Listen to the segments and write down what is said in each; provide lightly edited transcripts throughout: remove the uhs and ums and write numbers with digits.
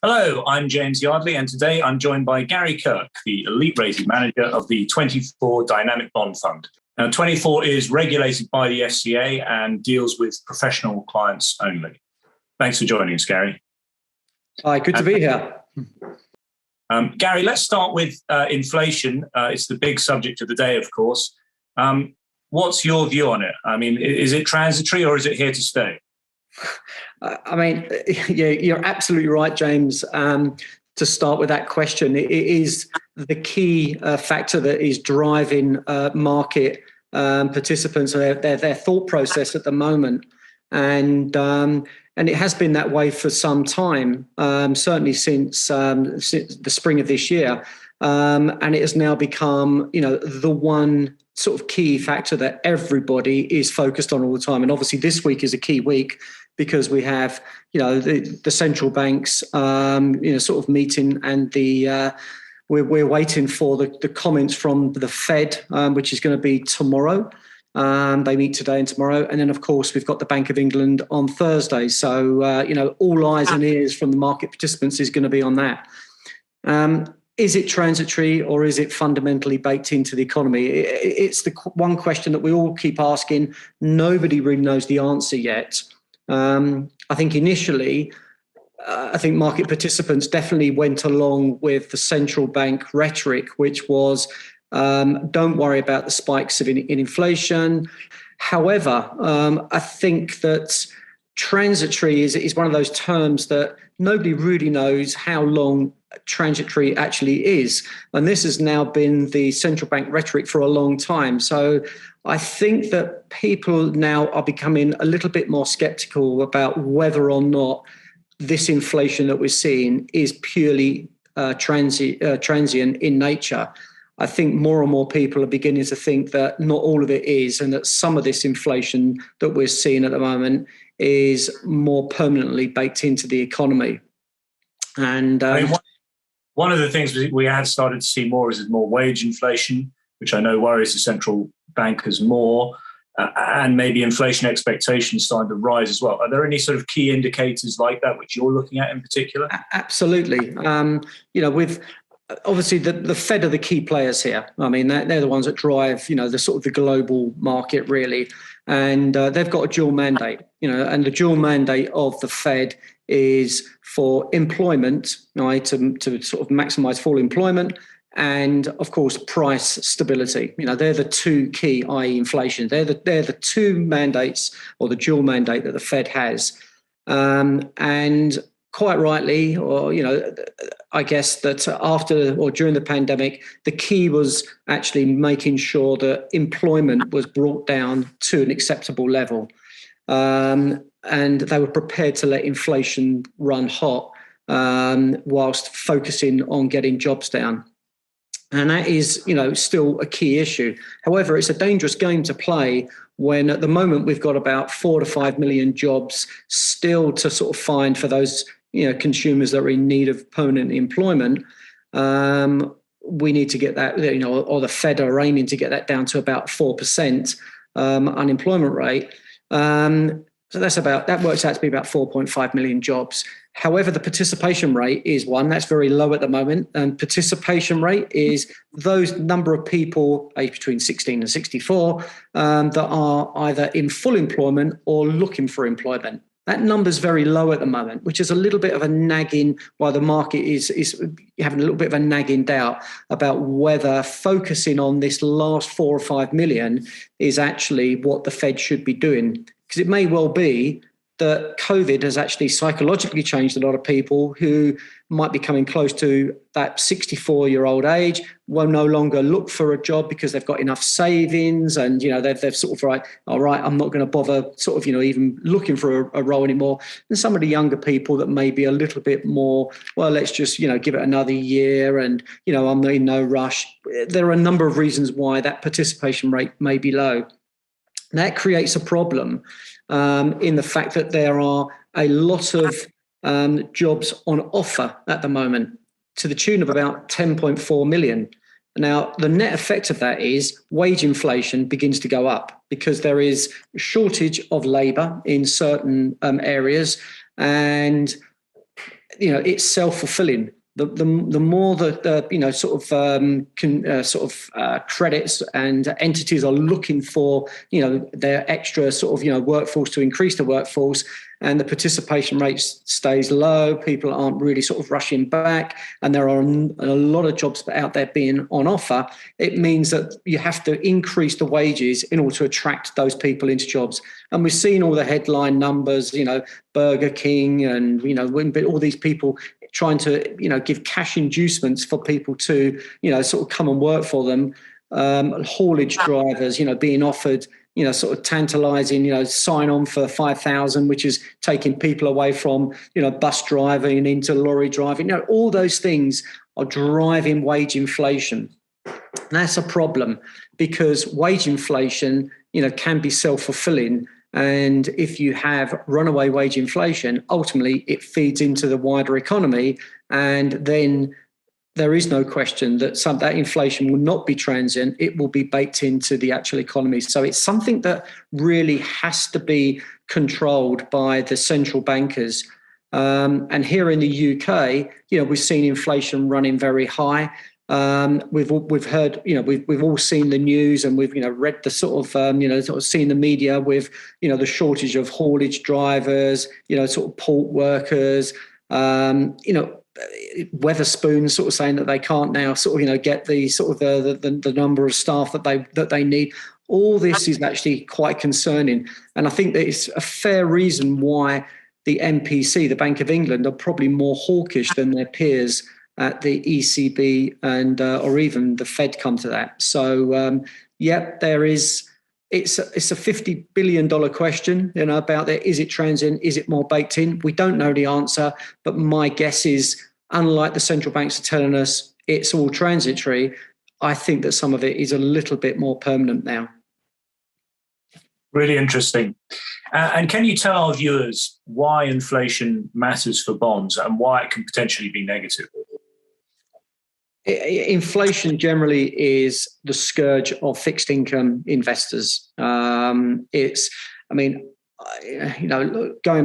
Hello, I'm James Yardley, and today I'm joined by Gary Kirk, the elite rated manager of the 24 Dynamic Bond Fund. Now, 24 is regulated by the FCA and deals with professional clients only. Thanks for joining us, Gary. Hi, good to be here. Gary, let's start with inflation. It's the big subject of the day, of course. What's your view on it? I mean, is it transitory or is it here to stay? I mean, yeah, you're absolutely right, James. To start with that question, it is the key factor that is driving market participants, their thought process at the moment, and it has been that way for some time, certainly since the spring of this year, and it has now become, the one sort of key factor that everybody is focused on all the time. And obviously, this week is a key week because we have, the central banks, sort of meeting, and we're waiting for the comments from the Fed, which is going to be tomorrow. They meet today and tomorrow, and then of course we've got the Bank of England on Thursday. So all eyes and ears from the market participants is going to be on that. Is it transitory or is it fundamentally baked into the economy? It's the one question that we all keep asking. Nobody really knows the answer yet. I think initially, market participants definitely went along with the central bank rhetoric, which was don't worry about the spikes in inflation. However, I think that transitory is one of those terms that nobody really knows how long transitory actually is. And this has now been the central bank rhetoric for a long time. So I think that people now are becoming a little bit more skeptical about whether or not this inflation that we're seeing is purely transient in nature. I think more and more people are beginning to think that not all of it is, and that some of this inflation that we're seeing at the moment is more permanently baked into the economy. And one of the things we have started to see more is more wage inflation, which I know worries the central bankers more, and maybe inflation expectations starting to rise as well. Are there any sort of key indicators like that which you're looking at in particular? Absolutely. With obviously the Fed are the key players here. I mean, they're the ones that drive, the sort of the global market really, and they've got a dual mandate. And the dual mandate of the Fed is for employment, right, to sort of maximise full employment, and of course price stability. They're the two key, i.e. inflation. They're the two mandates, or the dual mandate, that the Fed has, and quite rightly, or I guess that after or during the pandemic, the key was actually making sure that employment was brought down to an acceptable level, and they were prepared to let inflation run hot whilst focusing on getting jobs down. And that is, still a key issue. However, it's a dangerous game to play when at the moment we've got about 4 to 5 million jobs still to sort of find for those consumers that are in need of permanent employment. We need to get that, or the Fed are aiming to get that down to about 4% unemployment rate. So that works out to be about 4.5 million jobs. However, the participation rate is one that's very low at the moment. And participation rate is those number of people aged between 16 and 64 that are either in full employment or looking for employment. That number's very low at the moment, which is a little bit of a nagging, while the market is having a little bit of a nagging doubt about whether focusing on this last 4 or 5 million is actually what the Fed should be doing. Because it may well be that COVID has actually psychologically changed a lot of people who might be coming close to that 64-year-old age, will no longer look for a job because they've got enough savings, and they've sort of all right, I'm not going to bother sort of even looking for a role anymore. And some of the younger people that may be a little bit more, well, let's just give it another year, and I'm in no rush. There are a number of reasons why that participation rate may be low. That creates a problem in the fact that there are a lot of jobs on offer at the moment to the tune of about 10.4 million. Now, the net effect of that is wage inflation begins to go up because there is a shortage of labour in certain areas, and it's self-fulfilling. The more that credits and entities are looking for their extra workforce to increase the workforce, and the participation rate stays low, people aren't really rushing back, and there are a lot of jobs out there being on offer, it means that you have to increase the wages in order to attract those people into jobs. And we've seen all the headline numbers, Burger King and all these people trying to give cash inducements for people to come and work for them. Haulage drivers being offered tantalizing sign on for 5,000, which is taking people away from bus driving into lorry driving. All those things are driving wage inflation. And that's a problem, because wage inflation can be self-fulfilling. And if you have runaway wage inflation, ultimately it feeds into the wider economy. And then there is no question that that inflation will not be transient. It will be baked into the actual economy. So it's something that really has to be controlled by the central bankers. And here in the UK, we've seen inflation running very high. We've heard, we've all seen the news, and we've read the seen the media with the shortage of haulage drivers, port workers, Weatherspoons saying that they can't now get the number of staff that they need. All this is actually quite concerning, and I think that it's a fair reason why the MPC, the Bank of England, are probably more hawkish than their peers at the ECB and or even the Fed come to that. So there is. It's a $50 billion question, about that. Is it transient? Is it more baked in? We don't know the answer, but my guess is, unlike the central banks are telling us it's all transitory, I think that some of it is a little bit more permanent now. Really interesting. And can you tell our viewers why inflation matters for bonds and why it can potentially be negative? Inflation generally is the scourge of fixed income investors. Going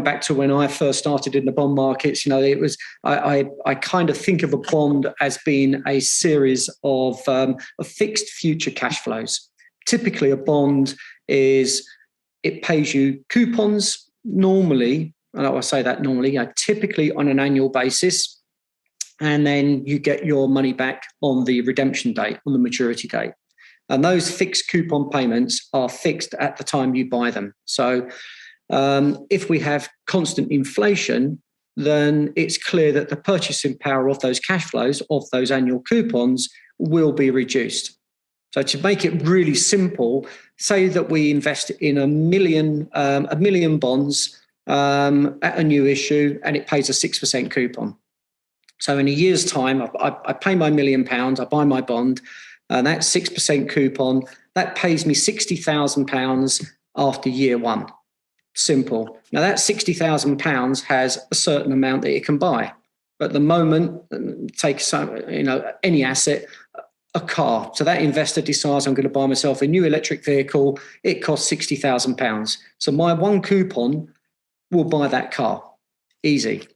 back to when I first started in the bond markets, it was I kind of think of a bond as being a series of fixed future cash flows. Typically, a bond it pays you coupons normally, and I say that normally, typically on an annual basis. And then you get your money back on the redemption date, on the maturity date. And those fixed coupon payments are fixed at the time you buy them. So if we have constant inflation, then it's clear that the purchasing power of those cash flows, of those annual coupons, will be reduced. So to make it really simple, say that we invest in a million bonds at a new issue, and it pays a 6% coupon. So in a year's time, I pay my £1 million, I buy my bond, and that 6% coupon, that pays me £60,000 after year one. Simple. Now that £60,000 has a certain amount that it can buy. At the moment, take any asset, a car. So that investor decides, I'm going to buy myself a new electric vehicle. It costs £60,000. So my one coupon will buy that car. Easy.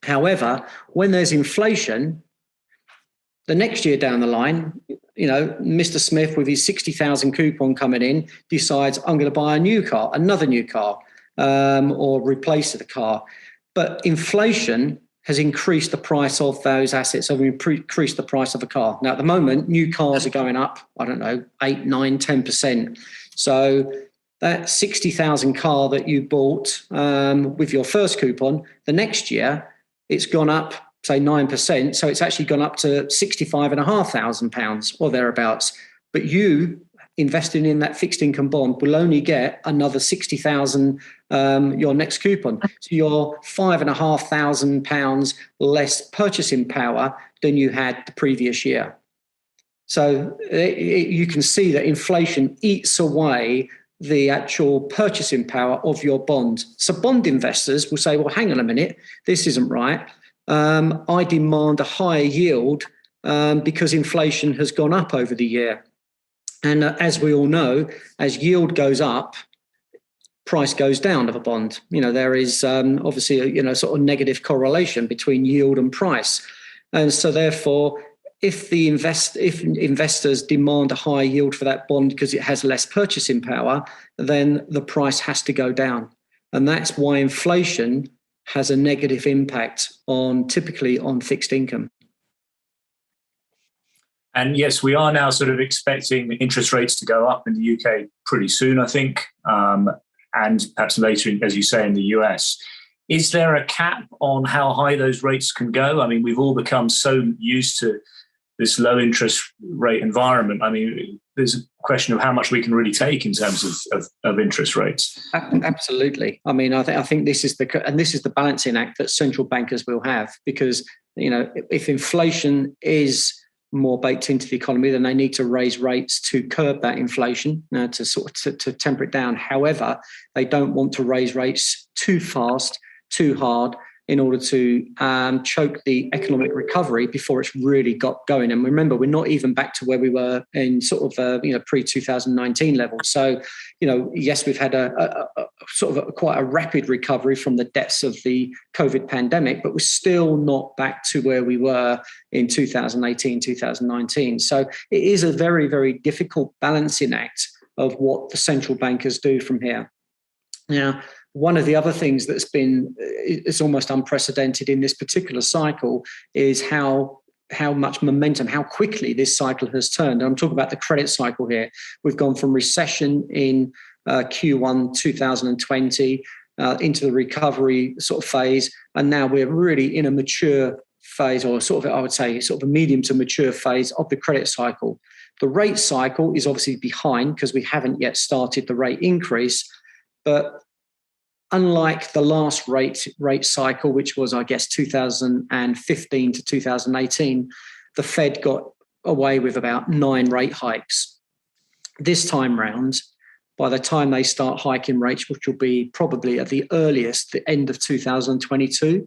However, when there's inflation, the next year down the line, Mr. Smith with his 60,000 coupon coming in decides, I'm going to buy another new car, or replace the car. But inflation has increased the price of those assets, so we've increased the price of a car. Now, at the moment, new cars are going up, 8, 9, 10%. So that 60,000 car that you bought with your first coupon, the next year, it's gone up, say 9%. So it's actually gone up to £65,500 or thereabouts. But you investing in that fixed income bond will only get another 60,000 your next coupon. So you're £5,500 less purchasing power than you had the previous year. So you can see that inflation eats away the actual purchasing power of your bond. So bond investors will say, well, hang on a minute, this isn't right. I demand a higher yield because inflation has gone up over the year. And as we all know, as yield goes up, price goes down of a bond. There is obviously a sort of negative correlation between yield and price. And so therefore, if investors demand a higher yield for that bond because it has less purchasing power, then the price has to go down. And that's why inflation has a negative impact typically on fixed income. And yes, we are now sort of expecting interest rates to go up in the UK pretty soon, I think, and perhaps later, as you say, in the US. Is there a cap on how high those rates can go? I mean, we've all become so used to this low interest rate environment. I mean, there's a question of how much we can really take in terms of interest rates. Absolutely. I mean, I think this is the balancing act that central bankers will have, because if inflation is more baked into the economy, then they need to raise rates to curb that inflation, to temper it down. However, they don't want to raise rates too fast, too hard, in order to choke the economic recovery before it's really got going. And remember, we're not even back to where we were in sort of pre-2019 levels. So, yes, we've had a quite a rapid recovery from the depths of the COVID pandemic, but we're still not back to where we were in 2018, 2019. So it is a very, very difficult balancing act of what the central bankers do from here. Now, one of the other things it's almost unprecedented in this particular cycle is how much momentum, how quickly this cycle has turned. And I'm talking about the credit cycle here. We've gone from recession in Q1 2020 into the recovery sort of phase, and now we're really in a mature phase, or sort of, I would say, sort of a medium to mature phase of the credit cycle. The rate cycle is obviously behind because we haven't yet started the rate increase, but unlike the last rate cycle, which was, I guess, 2015 to 2018, the Fed got away with about 9 rate hikes. This time round, by the time they start hiking rates, which will be probably at the earliest, the end of 2022,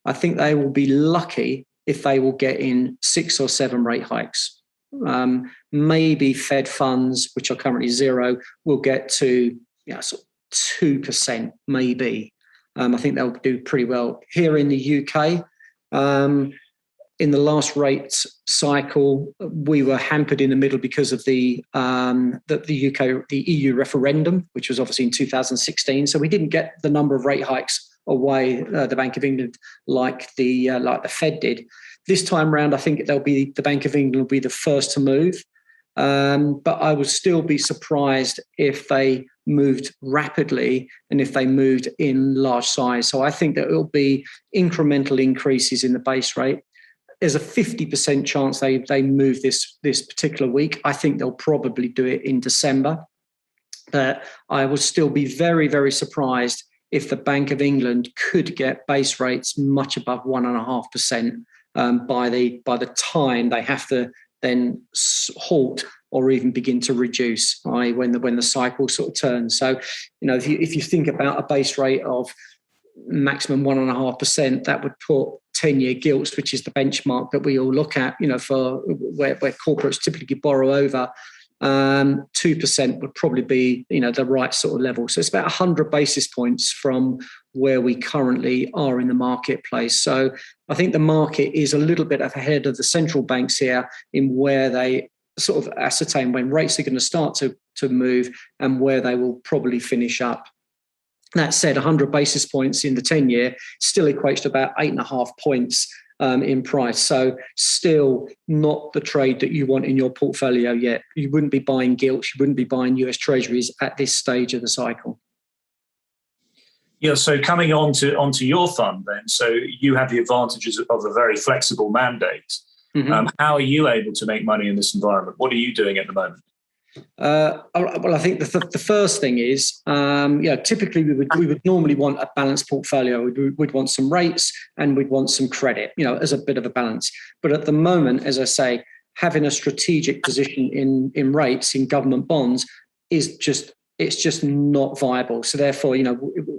I think they will be lucky if they will get in 6 or 7 rate hikes. Maybe Fed funds, which are currently 0, will get to 2%, maybe. I think they'll do pretty well. Here in the UK, in the last rate cycle, we were hampered in the middle because of the EU referendum, which was obviously in 2016. So we didn't get the number of rate hikes away, the Bank of England, like the Fed did. This time round, I think the Bank of England will be the first to move. But I would still be surprised if they moved rapidly and if they moved in large size. So I think that it will be incremental increases in the base rate. There's a 50% chance they move this particular week. I think they'll probably do it in December. But I would still be very, very surprised if the Bank of England could get base rates much above 1.5% by the time they have to then halt or even begin to reduce, i.e. when the cycle sort of turns. So, if you think about a base rate of maximum 1.5%, that would put 10-year gilts, which is the benchmark that we all look at, for where corporates typically borrow over, 2% would probably be, the right sort of level. So it's about 100 basis points from where we currently are in the marketplace. So I think the market is a little bit ahead of the central banks here in where they sort of ascertain when rates are going to start to move and where they will probably finish up. That said, 100 basis points in the 10-year still equates to about 8.5 points in price. So still not the trade that you want in your portfolio yet. You wouldn't be buying gilts, you wouldn't be buying US Treasuries at this stage of the cycle. Yeah, so coming on to your fund then, so you have the advantages of a very flexible mandate. Mm-hmm. How are you able to make money in this environment? What are you doing at the moment? Well, I think the first thing is, typically we would normally want a balanced portfolio. We'd want some rates and we'd want some credit, as a bit of a balance. But at the moment, as I say, having a strategic position in rates, in government bonds, it's just not viable. So therefore,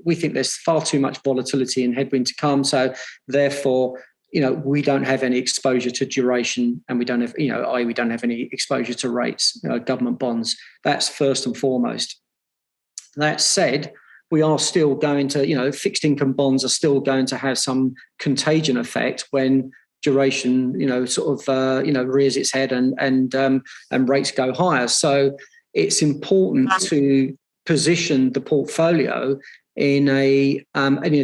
we think there's far too much volatility and headwind to come. So therefore, we don't have any exposure to duration, and we don't have, we don't have any exposure to rates, government bonds. That's first and foremost. That said, we are still going to, fixed income bonds are still going to have some contagion effect when duration, rears its head and rates go higher. So it's important to position the portfolio in a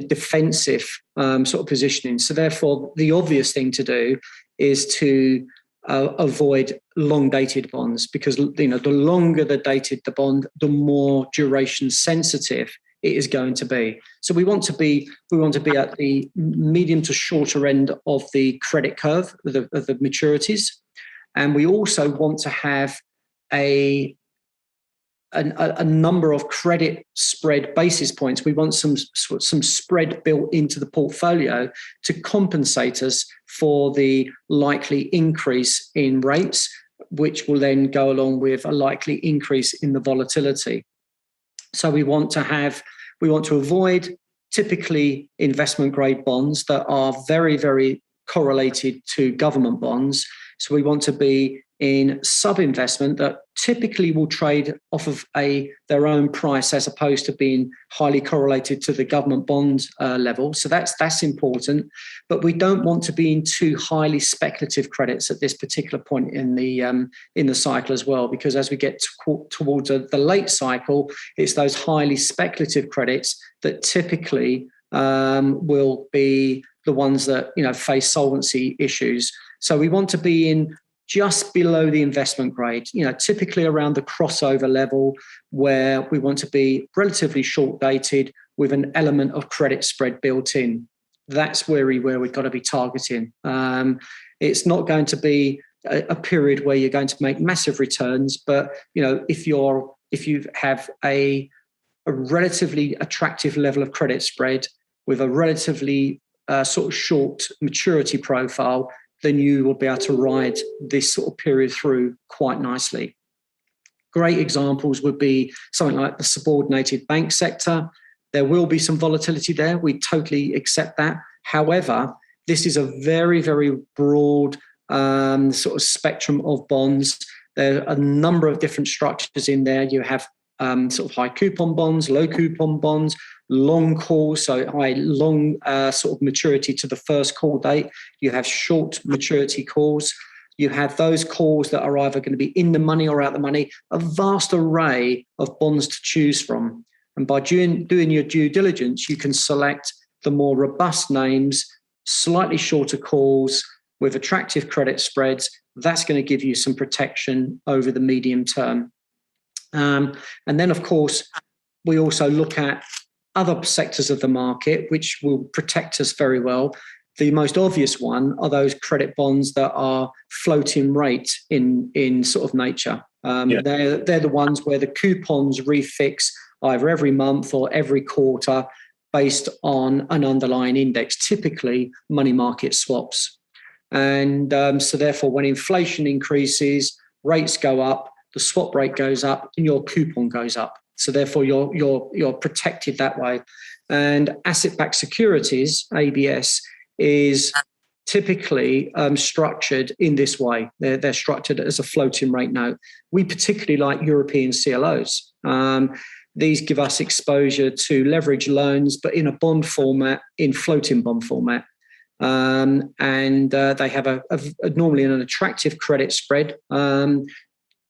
defensive sort of positioning. So therefore, the obvious thing to do is to avoid long-dated bonds, because the longer the dated the bond, the more duration sensitive it is going to be. So we want to be at the medium to shorter end of the credit curve of the maturities, and we also want to have a number of credit spread basis points. We want some spread built into the portfolio to compensate us for the likely increase in rates, which will then go along with a likely increase in the volatility. So we want to avoid typically investment grade bonds that are very, very correlated to government bonds. So we want to be in sub-investment that typically will trade off of their own price, as opposed to being highly correlated to the government bond level. So that's important. But we don't want to be in too highly speculative credits at this particular point in the cycle as well, because as we get towards the late cycle, it's those highly speculative credits that typically will be the ones that face solvency issues. So we want to be in just below the investment grade, typically around the crossover level, where we want to be relatively short dated with an element of credit spread built in. That's where we've got to be targeting. It's not going to be a period where you're going to make massive returns, but if you have a relatively attractive level of credit spread with a relatively sort of short maturity profile, then you will be able to ride this sort of period through quite nicely. Great examples would be something like the subordinated bank sector. There will be some volatility there. We totally accept that. However, this is a very, very broad sort of spectrum of bonds. There are a number of different structures in there. You have sort of high coupon bonds, low coupon bonds, long calls, so long sort of maturity to the first call date. You have short maturity calls. You have those calls that are either going to be in the money or out the money, a vast array of bonds to choose from. And by doing your due diligence, you can select the more robust names, slightly shorter calls with attractive credit spreads. That's going to give you some protection over the medium term. And then, of course, we also look at other sectors of the market which will protect us very well. The most obvious one are those credit bonds that are floating rate in sort of nature. They're the ones where the coupons refix either every month or every quarter based on an underlying index, typically money market swaps. And so therefore, when inflation increases, rates go up, the swap rate goes up, and your coupon goes up. So therefore, you're protected that way. And asset-backed securities, ABS, is typically structured in this way. They're structured as a floating rate note. We particularly like European CLOs. These give us exposure to leverage loans, but in a bond format, in floating bond format. And they have normally an attractive credit spread,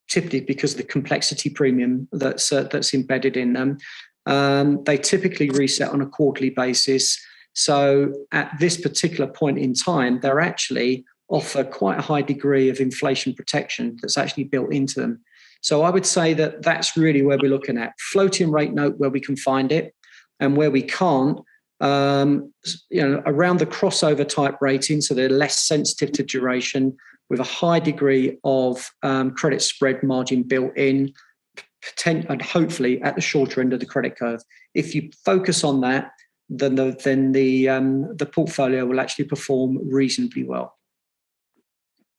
typically because of the complexity premium that's embedded in them. They typically reset on a quarterly basis. So at this particular point in time, they're actually offer quite a high degree of inflation protection that's actually built into them. So I would say that that's really where we're looking at. Floating rate note where we can find it, and where we can't, around the crossover type rating, so they're less sensitive to duration, with a high degree of credit spread margin built in, and hopefully at the shorter end of the credit curve. If you focus on that, then the portfolio will actually perform reasonably well.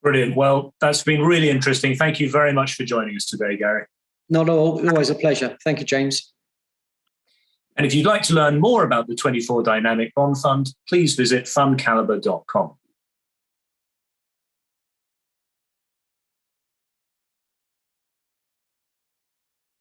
Brilliant. Well, that's been really interesting. Thank you very much for joining us today, Gary. Not all, always a pleasure. Thank you, James. And if you'd like to learn more about the 24 Dynamic Bond Fund, please visit fundcalibre.com.